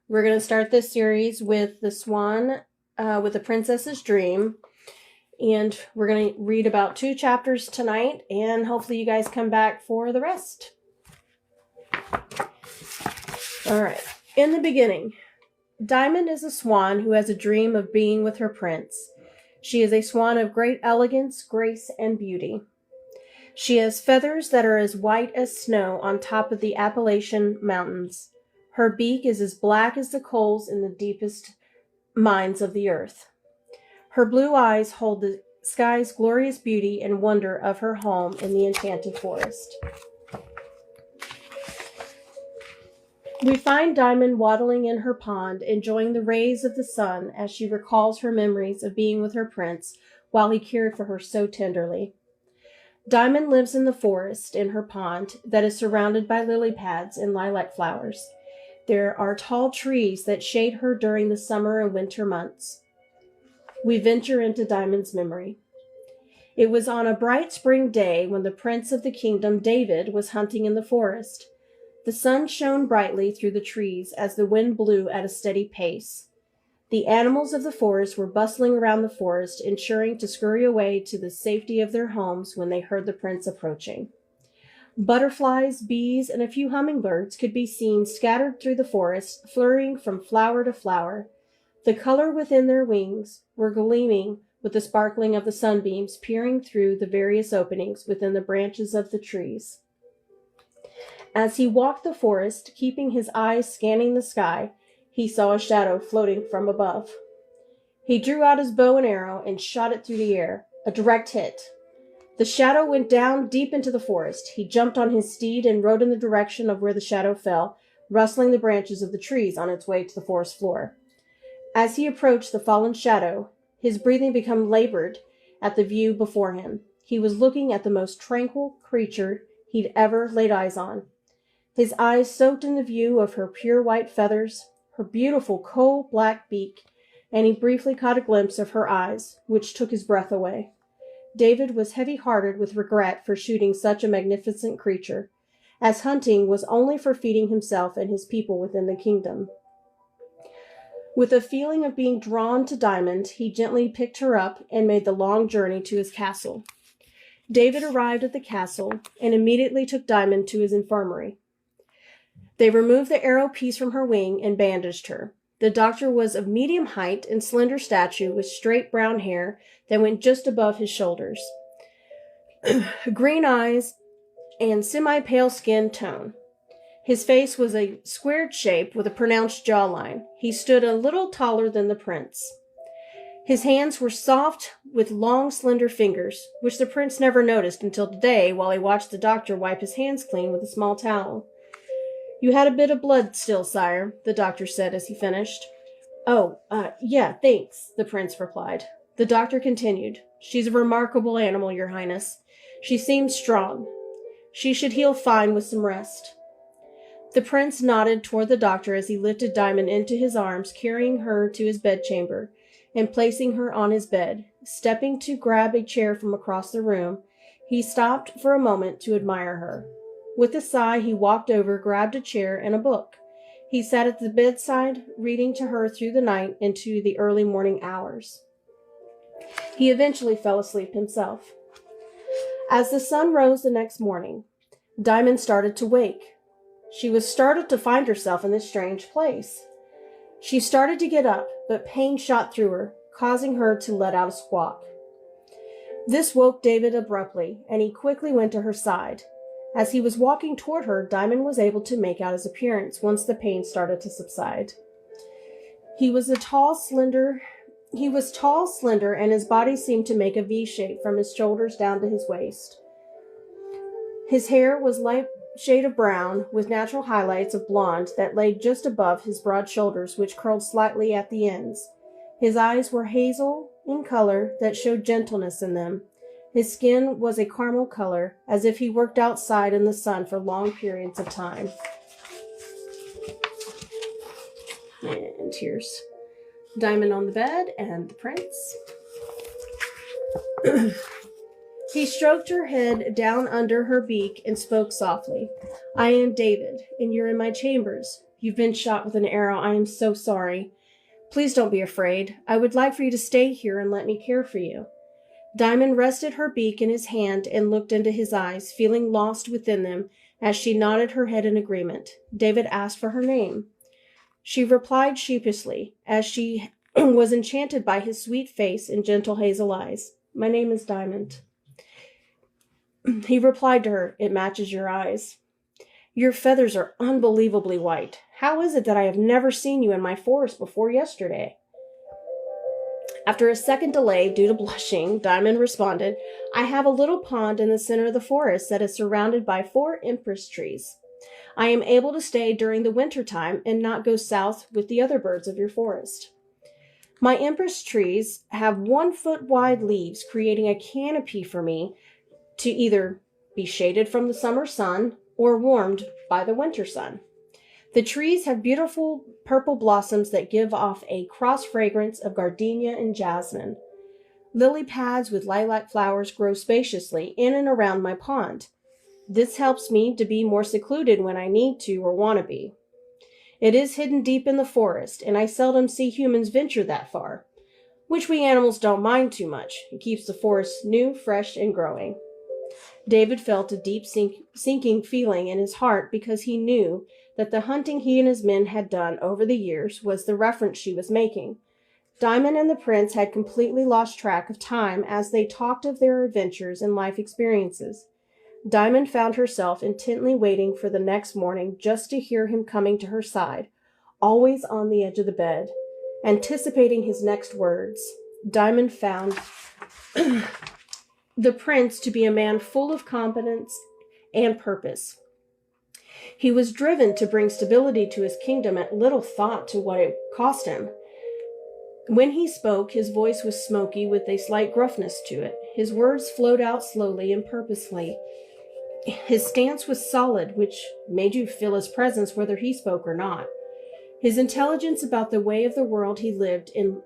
We're going to start this series with The Swan, with the Princess's Dream. And we're going to read about 2 chapters tonight, and hopefully you guys come back for the rest. All right. In the beginning, Diamond is a swan who has a dream of being with her prince. She is a swan of great elegance, grace, and beauty. She has feathers that are as white as snow on top of the Appalachian Mountains. Her beak is as black as the coals in the deepest mines of the earth. Her blue eyes hold the sky's glorious beauty and wonder of her home in the enchanted forest. We find Diamond waddling in her pond, enjoying the rays of the sun as she recalls her memories of being with her prince while he cared for her so tenderly. Diamond lives in the forest in her pond that is surrounded by lily pads and lilac flowers. There are tall trees that shade her during the summer and winter months. We venture into Diamond's memory. It was on a bright spring day when the prince of the kingdom, David, was hunting in the forest. The sun shone brightly through the trees as the wind blew at a steady pace. The animals of the forest were bustling around the forest, ensuring to scurry away to the safety of their homes when they heard the prince approaching. Butterflies, bees, and a few hummingbirds could be seen scattered through the forest, flurrying from flower to flower. The color within their wings were gleaming with the sparkling of the sunbeams peering through the various openings within the branches of the trees. As he walked the forest, keeping his eyes scanning the sky, he saw a shadow floating from above. He drew out his bow and arrow and shot it through the air, a direct hit. The shadow went down deep into the forest. He jumped on his steed and rode in the direction of where the shadow fell, rustling the branches of the trees on its way to the forest floor. As he approached the fallen shadow, his breathing became labored at the view before him. He was looking at the most tranquil creature he'd ever laid eyes on. His eyes soaked in the view of her pure white feathers, her beautiful coal-black beak, and he briefly caught a glimpse of her eyes, which took his breath away. David was heavy-hearted with regret for shooting such a magnificent creature, as hunting was only for feeding himself and his people within the kingdom. With a feeling of being drawn to Diamond, he gently picked her up and made the long journey to his castle. David arrived at the castle and immediately took Diamond to his infirmary. They removed the arrow piece from her wing and bandaged her. The doctor was of medium height and slender stature with straight brown hair that went just above his shoulders, green eyes, and semi-pale skin tone. His face was a squared shape with a pronounced jawline. He stood a little taller than the prince. His hands were soft with long, slender fingers, which the prince never noticed until today while he watched the doctor wipe his hands clean with a small towel. "You had a bit of blood still, sire," the doctor said as he finished. Yeah, thanks," the prince replied. The doctor continued, "She's a remarkable animal, your highness. She seems strong. She should heal fine with some rest." The prince nodded toward the doctor as he lifted Diamond into his arms, carrying her to his bedchamber and placing her on his bed. Stepping to grab a chair from across the room, he stopped for a moment to admire her. With a sigh, he walked over, grabbed a chair and a book. He sat at the bedside, reading to her through the night into the early morning hours. He eventually fell asleep himself. As the sun rose the next morning, Diamond started to wake. She was startled to find herself in this strange place. She started to get up, but pain shot through her, causing her to let out a squawk. This woke David abruptly, and he quickly went to her side. As he was walking toward her, Diamond was able to make out his appearance once the pain started to subside. He was tall, slender, and his body seemed to make a V shape from his shoulders down to his waist. His hair was light shade of brown, with natural highlights of blonde that lay just above his broad shoulders, which curled slightly at the ends. His eyes were hazel in color that showed gentleness in them. His skin was a caramel color, as if he worked outside in the sun for long periods of time. And here's Diamond on the bed and the prince. He stroked her head down under her beak and spoke softly. "I am David, and you're in my chambers. You've been shot with an arrow. I am so sorry. Please don't be afraid. I would like for you to stay here and let me care for you." Diamond rested her beak in his hand and looked into his eyes, feeling lost within them as she nodded her head in agreement. David asked for her name. She replied sheepishly, as she was enchanted by his sweet face and gentle hazel eyes. "My name is Diamond." He replied to her, "It matches your eyes. Your feathers are unbelievably white. How is it that I have never seen you in my forest before yesterday?" After a second delay due to blushing, Diamond responded, "I have a little pond in the center of the forest that is surrounded by 4 empress trees. I am able to stay during the winter time and not go south with the other birds of your forest. My empress trees have 1-foot wide leaves, creating a canopy for me to either be shaded from the summer sun or warmed by the winter sun. The trees have beautiful purple blossoms that give off a cross fragrance of gardenia and jasmine. Lily pads with lilac flowers grow spaciously in and around my pond. This helps me to be more secluded when I need to or want to be. It is hidden deep in the forest, and I seldom see humans venture that far, which we animals don't mind too much. It keeps the forest new, fresh, and growing." David felt a deep sinking feeling in his heart because he knew that the hunting he and his men had done over the years was the reference she was making. Diamond and the prince had completely lost track of time as they talked of their adventures and life experiences. Diamond found herself intently waiting for the next morning just to hear him coming to her side, always on the edge of the bed, anticipating his next words. Diamond found the prince to be a man full of competence and purpose. He was driven to bring stability to his kingdom at little thought to what it cost him. When he spoke, his voice was smoky with a slight gruffness to it. His words flowed out slowly and purposefully. His stance was solid, which made you feel his presence whether he spoke or not. His intelligence about the way of the world he lived in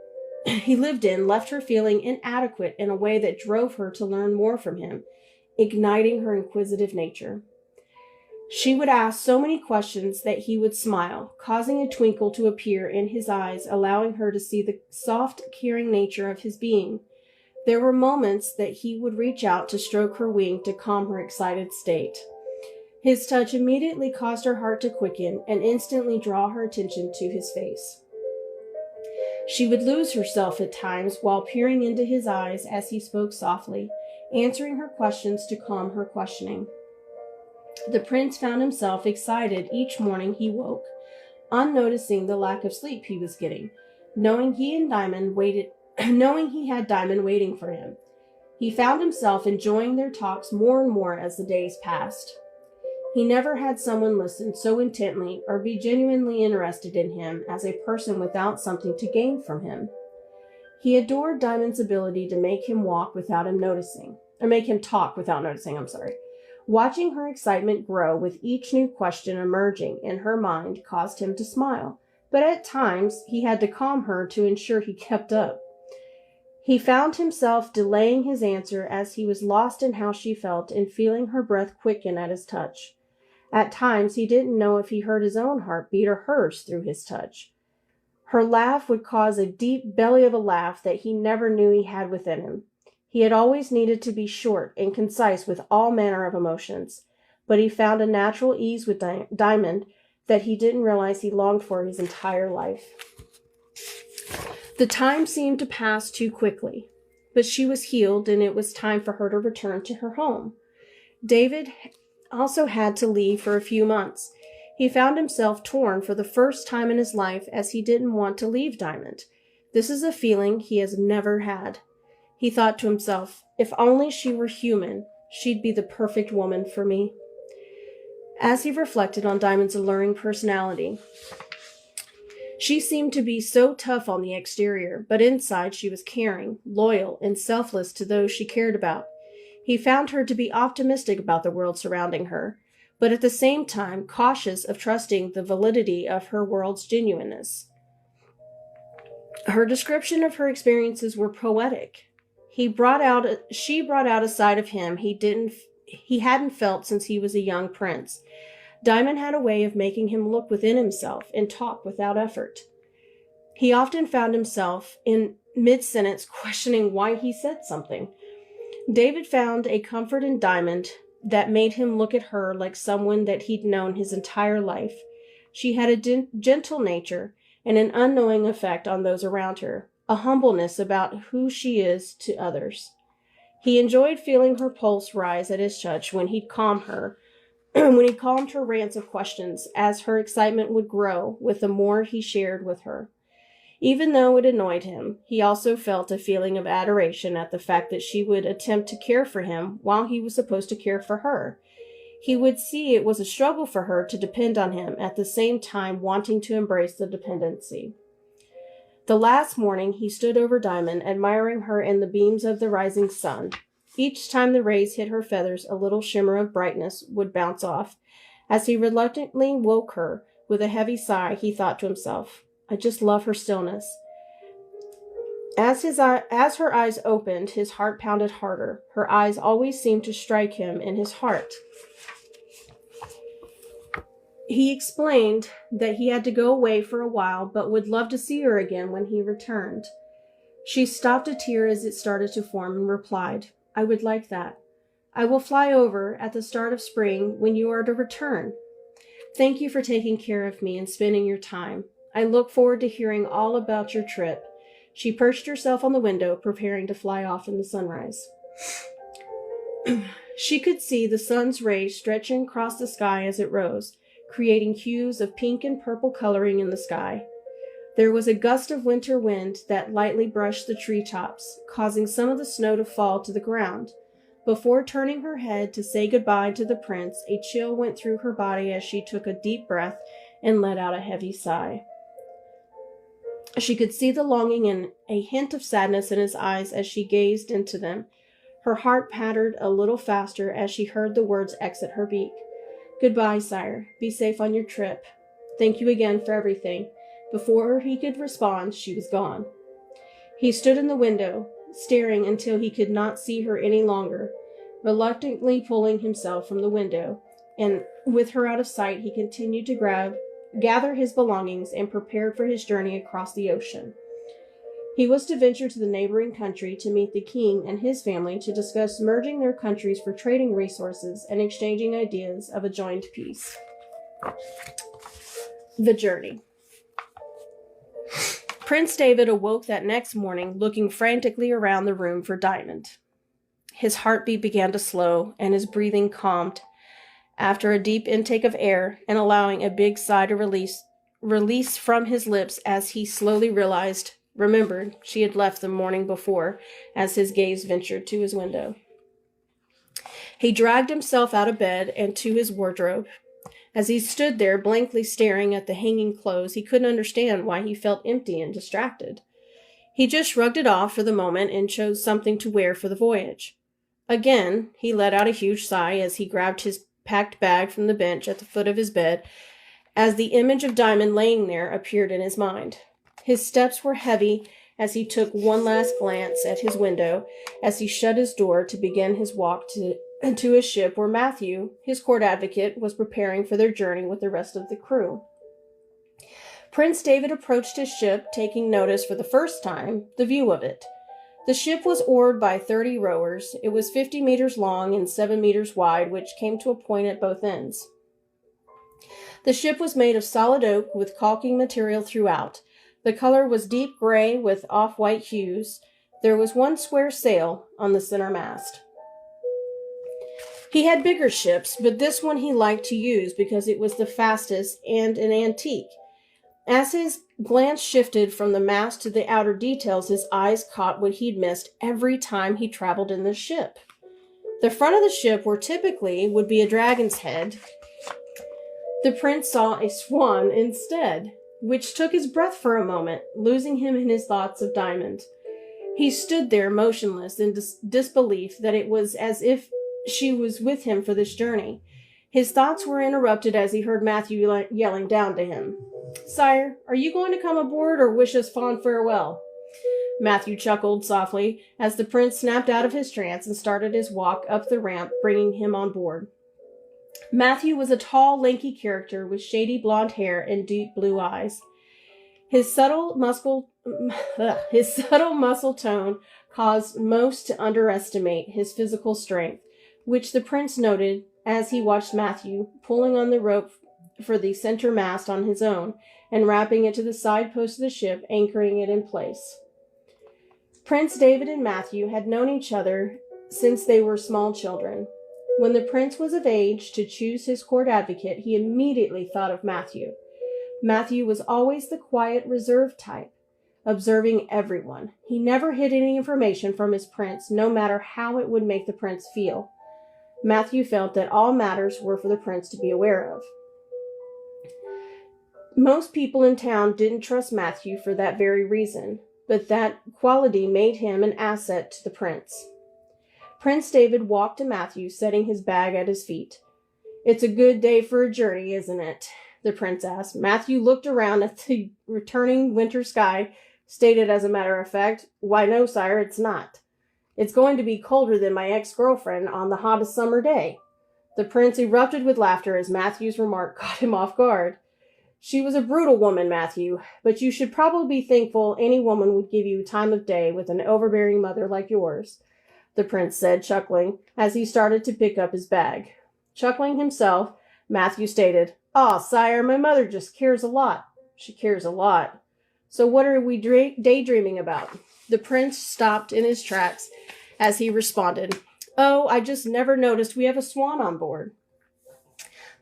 left her feeling inadequate in a way that drove her to learn more from him, igniting her inquisitive nature. She would ask so many questions that he would smile, causing a twinkle to appear in his eyes, allowing her to see the soft, caring nature of his being. There were moments that he would reach out to stroke her wing to calm her excited state. His touch immediately caused her heart to quicken and instantly draw her attention to his face. She would lose herself at times while peering into his eyes as he spoke softly, answering her questions to calm her questioning. The prince found himself excited each morning he woke, unnoticing the lack of sleep he was getting, knowing he had Diamond waiting for him. He found himself enjoying their talks more and more as the days passed. He never had someone listen so intently or be genuinely interested in him as a person without something to gain from him. He adored Diamond's ability to make him talk without noticing, Watching her excitement grow with each new question emerging in her mind caused him to smile, but at times he had to calm her to ensure he kept up. He found himself delaying his answer as he was lost in how she felt and feeling her breath quicken at his touch. At times he didn't know if he heard his own heartbeat or hers through his touch. Her laugh would cause a deep belly of a laugh that he never knew he had within him. He had always needed to be short and concise with all manner of emotions, but he found a natural ease with Diamond that he didn't realize he longed for his entire life. The time seemed to pass too quickly, but she was healed and it was time for her to return to her home. David also had to leave for a few months. He found himself torn for the first time in his life as he didn't want to leave Diamond. This is a feeling he has never had. He thought to himself, if only she were human, she'd be the perfect woman for me. As he reflected on Diamond's alluring personality, she seemed to be so tough on the exterior, but inside she was caring, loyal, and selfless to those she cared about. He found her to be optimistic about the world surrounding her, but at the same time cautious of trusting the validity of her world's genuineness. Her description of her experiences were poetic. She brought out a side of him he hadn't felt since he was a young prince. Diamond had a way of making him look within himself and talk without effort. He often found himself in mid-sentence questioning why he said something. David found a comfort in Diamond that made him look at her like someone that he'd known his entire life. She had a gentle nature and an unknowing effect on those around her, a humbleness about who she is to others. He enjoyed feeling her pulse rise at his touch when he'd calm her, when he calmed her rants of questions, as her excitement would grow with the more he shared with her. Even though it annoyed him, he also felt a feeling of adoration at the fact that she would attempt to care for him while he was supposed to care for her. He would see it was a struggle for her to depend on him, at the same time wanting to embrace the dependency. The last morning, he stood over Diamond, admiring her in the beams of the rising sun. Each time the rays hit her feathers, a little shimmer of brightness would bounce off. As he reluctantly woke her, with a heavy sigh, he thought to himself, I just love her stillness. As her eyes opened, his heart pounded harder. Her eyes always seemed to strike him in his heart. He explained that he had to go away for a while, but would love to see her again when he returned. She stopped a tear as it started to form and replied, I would like that. I will fly over at the start of spring when you are to return. Thank you for taking care of me and spending your time. I look forward to hearing all about your trip. She perched herself on the window, preparing to fly off in the sunrise. She could see the sun's rays stretching across the sky as it rose, creating hues of pink and purple coloring in the sky. There was a gust of winter wind that lightly brushed the treetops, causing some of the snow to fall to the ground. Before turning her head to say goodbye to the prince, a chill went through her body as she took a deep breath and let out a heavy sigh. She could see the longing and a hint of sadness in his eyes as she gazed into them. Her heart pattered a little faster as she heard the words exit her beak. Goodbye, sire. Be safe on your trip. Thank you again for everything. Before he could respond, she was gone. He stood in the window, staring until he could not see her any longer, reluctantly pulling himself from the window, and with her out of sight, he continued to gather his belongings and prepared for his journey across the ocean. He was to venture to the neighboring country to meet the king and his family to discuss merging their countries for trading resources and exchanging ideas of a joint peace. The journey. Prince David awoke that next morning, looking frantically around the room for Diamond. His heartbeat began to slow and his breathing calmed. After a deep intake of air and allowing a big sigh to release from his lips as he slowly remembered she had left the morning before as his gaze ventured to his window. He dragged himself out of bed and to his wardrobe. As he stood there blankly staring at the hanging clothes, he couldn't understand why he felt empty and distracted. He just shrugged it off for the moment and chose something to wear for the voyage. Again, he let out a huge sigh as he grabbed his packed bag from the bench at the foot of his bed as the image of Diamond laying there appeared in his mind. His steps were heavy as he took one last glance at his window as he shut his door to begin his walk to his ship where Matthew, his court advocate, was preparing for their journey with the rest of the crew. Prince David approached his ship, taking notice for the first time the view of it. The ship was oared by 30 rowers. It was 50 meters long and 7 meters wide, which came to a point at both ends. The ship was made of solid oak with caulking material throughout. The color was deep gray with off-white hues. There was one square sail on the center mast. He had bigger ships, but this one he liked to use because it was the fastest and an antique. As his glance shifted from the mast to the outer details, his eyes caught what he'd missed every time he traveled in the ship. The front of the ship, where typically would be a dragon's head, the prince saw a swan instead, which took his breath for a moment, losing him in his thoughts of Diamond. He stood there motionless in disbelief that it was as if she was with him for this journey. His thoughts were interrupted as he heard Matthew yelling down to him. Sire, are you going to come aboard or wish us fond farewell? Matthew chuckled softly as the prince snapped out of his trance and started his walk up the ramp, bringing him on board. Matthew was a tall, lanky character with shady blonde hair and deep blue eyes. His subtle muscle tone caused most to underestimate his physical strength, which the prince noted as he watched Matthew pulling on the rope for the center mast on his own and wrapping it to the side post of the ship, anchoring it in place. Prince David and Matthew had known each other since they were small children. When the prince was of age to choose his court advocate, he immediately thought of Matthew. Matthew was always the quiet, reserved type, observing everyone. He never hid any information from his prince, no matter how it would make the prince feel. Matthew felt that all matters were for the prince to be aware of. Most people in town didn't trust Matthew for that very reason, but that quality made him an asset to the prince. Prince David walked to Matthew, setting his bag at his feet. "It's a good day for a journey, isn't it?" the prince asked. Matthew looked around at the returning winter sky, stated as a matter of fact, "Why, no, sire, it's not. It's going to be colder than my ex-girlfriend on the hottest summer day." The prince erupted with laughter as Matthew's remark caught him off guard. "She was a brutal woman, Matthew, but you should probably be thankful any woman would give you time of day with an overbearing mother like yours," the prince said, chuckling, as he started to pick up his bag. Chuckling himself, Matthew stated, "Ah, sire, my mother just cares a lot." "She cares a lot. So what are we daydreaming about?" The prince stopped in his tracks as he responded, "Oh, I just never noticed we have a swan on board."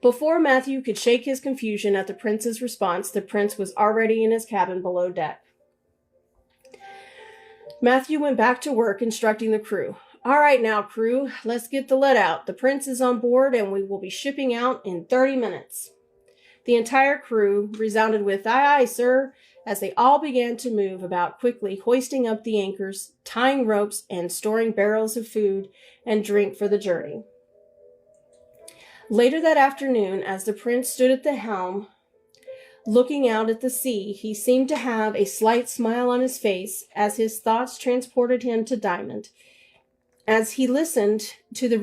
Before Matthew could shake his confusion at the prince's response, the prince was already in his cabin below deck. Matthew went back to work instructing the crew. "All right now, crew, let's get the lead out. The prince is on board and we will be shipping out in 30 minutes. The entire crew resounded with "Aye, aye, sir," as they all began to move about quickly, hoisting up the anchors, tying ropes, and storing barrels of food and drink for the journey. Later that afternoon, as the prince stood at the helm, looking out at the sea, he seemed to have a slight smile on his face as his thoughts transported him to Diamond. As he listened to the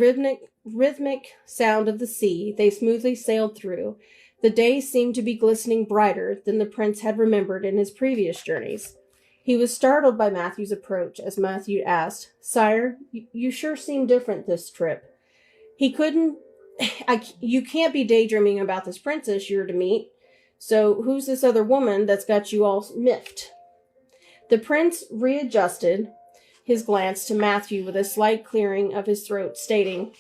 rhythmic sound of the sea they smoothly sailed through, the day seemed to be glistening brighter than the prince had remembered in his previous journeys. He was startled by Matthew's approach as Matthew asked, "Sire, you sure seem different this trip." You can't be daydreaming about this princess you're to meet. So who's this other woman that's got you all miffed?" The prince readjusted his glance to Matthew with a slight clearing of his throat, stating,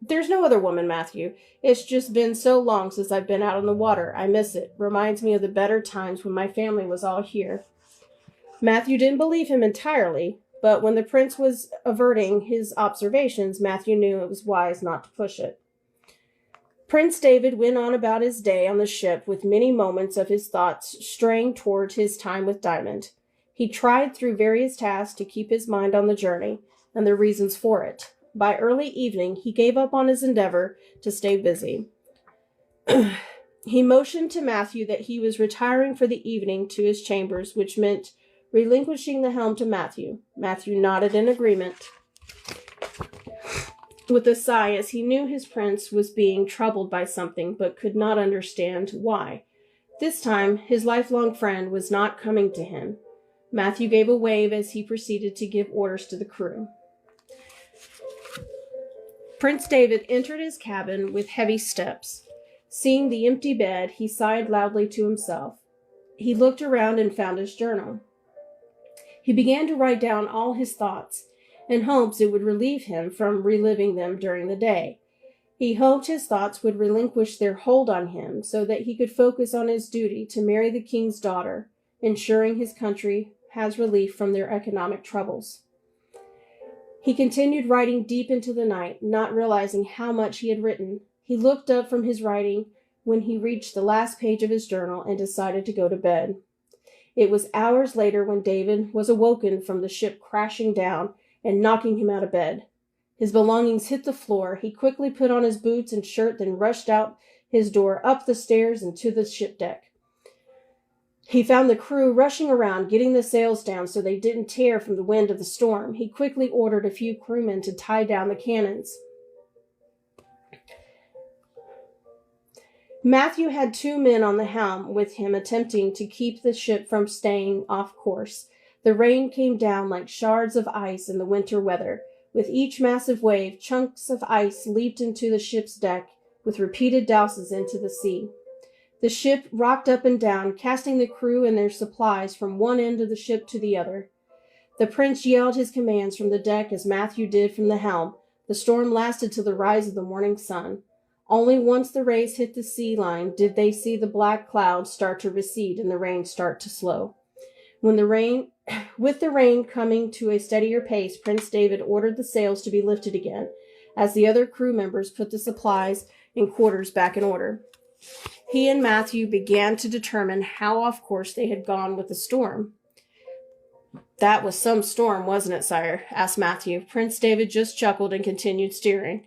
"There's no other woman, Matthew. It's just been so long since I've been out on the water. I miss it. Reminds me of the better times when my family was all here." Matthew didn't believe him entirely, but when the prince was averting his observations, Matthew knew it was wise not to push it. Prince David went on about his day on the ship with many moments of his thoughts straying toward his time with Diamond. He tried through various tasks to keep his mind on the journey and the reasons for it. By early evening, he gave up on his endeavor to stay busy. He motioned to Matthew that he was retiring for the evening to his chambers, which meant relinquishing the helm to Matthew. Matthew nodded in agreement with a sigh, as he knew his prince was being troubled by something, but could not understand why. This time, his lifelong friend was not coming to him. Matthew gave a wave as he proceeded to give orders to the crew. Prince David entered his cabin with heavy steps. Seeing the empty bed, he sighed loudly to himself. He looked around and found his journal. He began to write down all his thoughts, in hopes it would relieve him from reliving them during the day. He hoped his thoughts would relinquish their hold on him so that he could focus on his duty to marry the king's daughter, ensuring his country has relief from their economic troubles. He continued writing deep into the night, not realizing how much he had written. He looked up from his writing when he reached the last page of his journal and decided to go to bed. It was hours later when David was awoken from the ship crashing down and knocking him out of bed. His belongings hit the floor. He quickly put on his boots and shirt, then rushed out his door, up the stairs, and to the ship deck. He found the crew rushing around, getting the sails down so they didn't tear from the wind of the storm. He quickly ordered a few crewmen to tie down the cannons. Matthew had 2 men on the helm with him attempting to keep the ship from staying off course. The rain came down like shards of ice in the winter weather. With each massive wave, chunks of ice leaped into the ship's deck with repeated douses into the sea. The ship rocked up and down, casting the crew and their supplies from one end of the ship to the other. The prince yelled his commands from the deck as Matthew did from the helm. The storm lasted till the rise of the morning sun. Only once the rays hit the sea line did they see the black clouds start to recede and the rain start to slow. With the rain coming to a steadier pace, Prince David ordered the sails to be lifted again, as the other crew members put the supplies and quarters back in order. He and Matthew began to determine how off course they had gone with the storm. "That was some storm, wasn't it, sire?" asked Matthew. Prince David just chuckled and continued steering.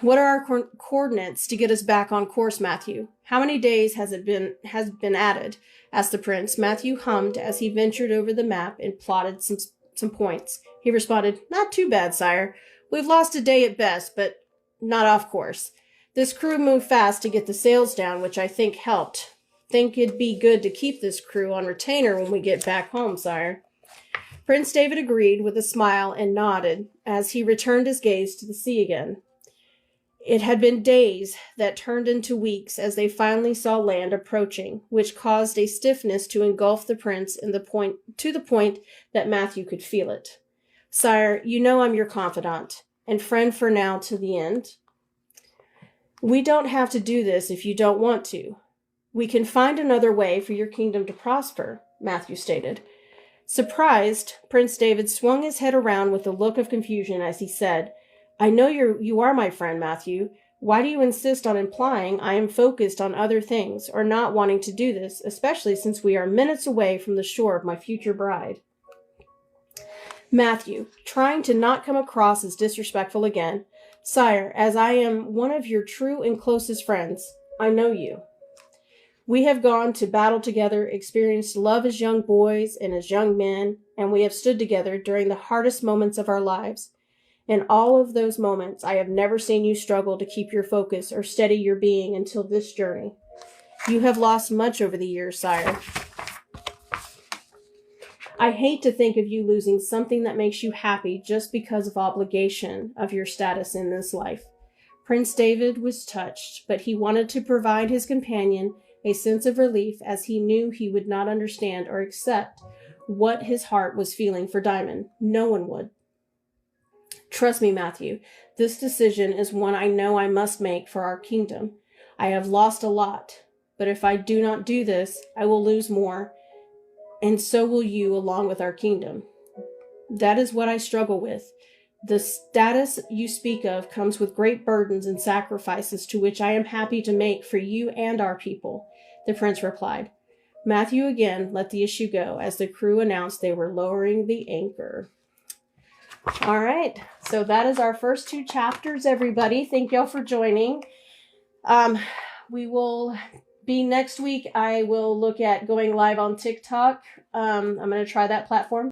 "What are our coordinates to get us back on course, Matthew? How many days has been added?" asked the prince. Matthew hummed as he ventured over the map and plotted some points. He responded, "Not too bad, sire. We've lost a day at best, but not off course. This crew moved fast to get the sails down, which I think helped. Think it'd be good to keep this crew on retainer when we get back home, sire." Prince David agreed with a smile and nodded as he returned his gaze to the sea again. It had been days that turned into weeks as they finally saw land approaching, which caused a stiffness to engulf the prince to the point that Matthew could feel it. "Sire, you know I'm your confidant and friend for now to the end. We don't have to do this if you don't want to. We can find another way for your kingdom to prosper," Matthew stated. Surprised, Prince David swung his head around with a look of confusion as he said, "I know you are my friend, Matthew. Why do you insist on implying I am focused on other things or not wanting to do this, especially since we are minutes away from the shore of my future bride?" Matthew, trying to not come across as disrespectful again, "Sire, as I am one of your true and closest friends, I know you. We have gone to battle together, experienced love as young boys and as young men, and we have stood together during the hardest moments of our lives. In all of those moments, I have never seen you struggle to keep your focus or steady your being until this journey. You have lost much over the years, sire. I hate to think of you losing something that makes you happy just because of obligation of your status in this life." Prince David was touched, but he wanted to provide his companion a sense of relief as he knew he would not understand or accept what his heart was feeling for Diamond. No one would. "Trust me, Matthew, this decision is one I know I must make for our kingdom. I have lost a lot, but if I do not do this, I will lose more, and so will you along with our kingdom. That is what I struggle with. The status you speak of comes with great burdens and sacrifices to which I am happy to make for you and our people," the prince replied. Matthew again let the issue go as the crew announced they were lowering the anchor. All right, so that is our first 2 chapters, everybody. Thank y'all for joining. We will be next week. I will look at going live on TikTok. I'm going to try that platform.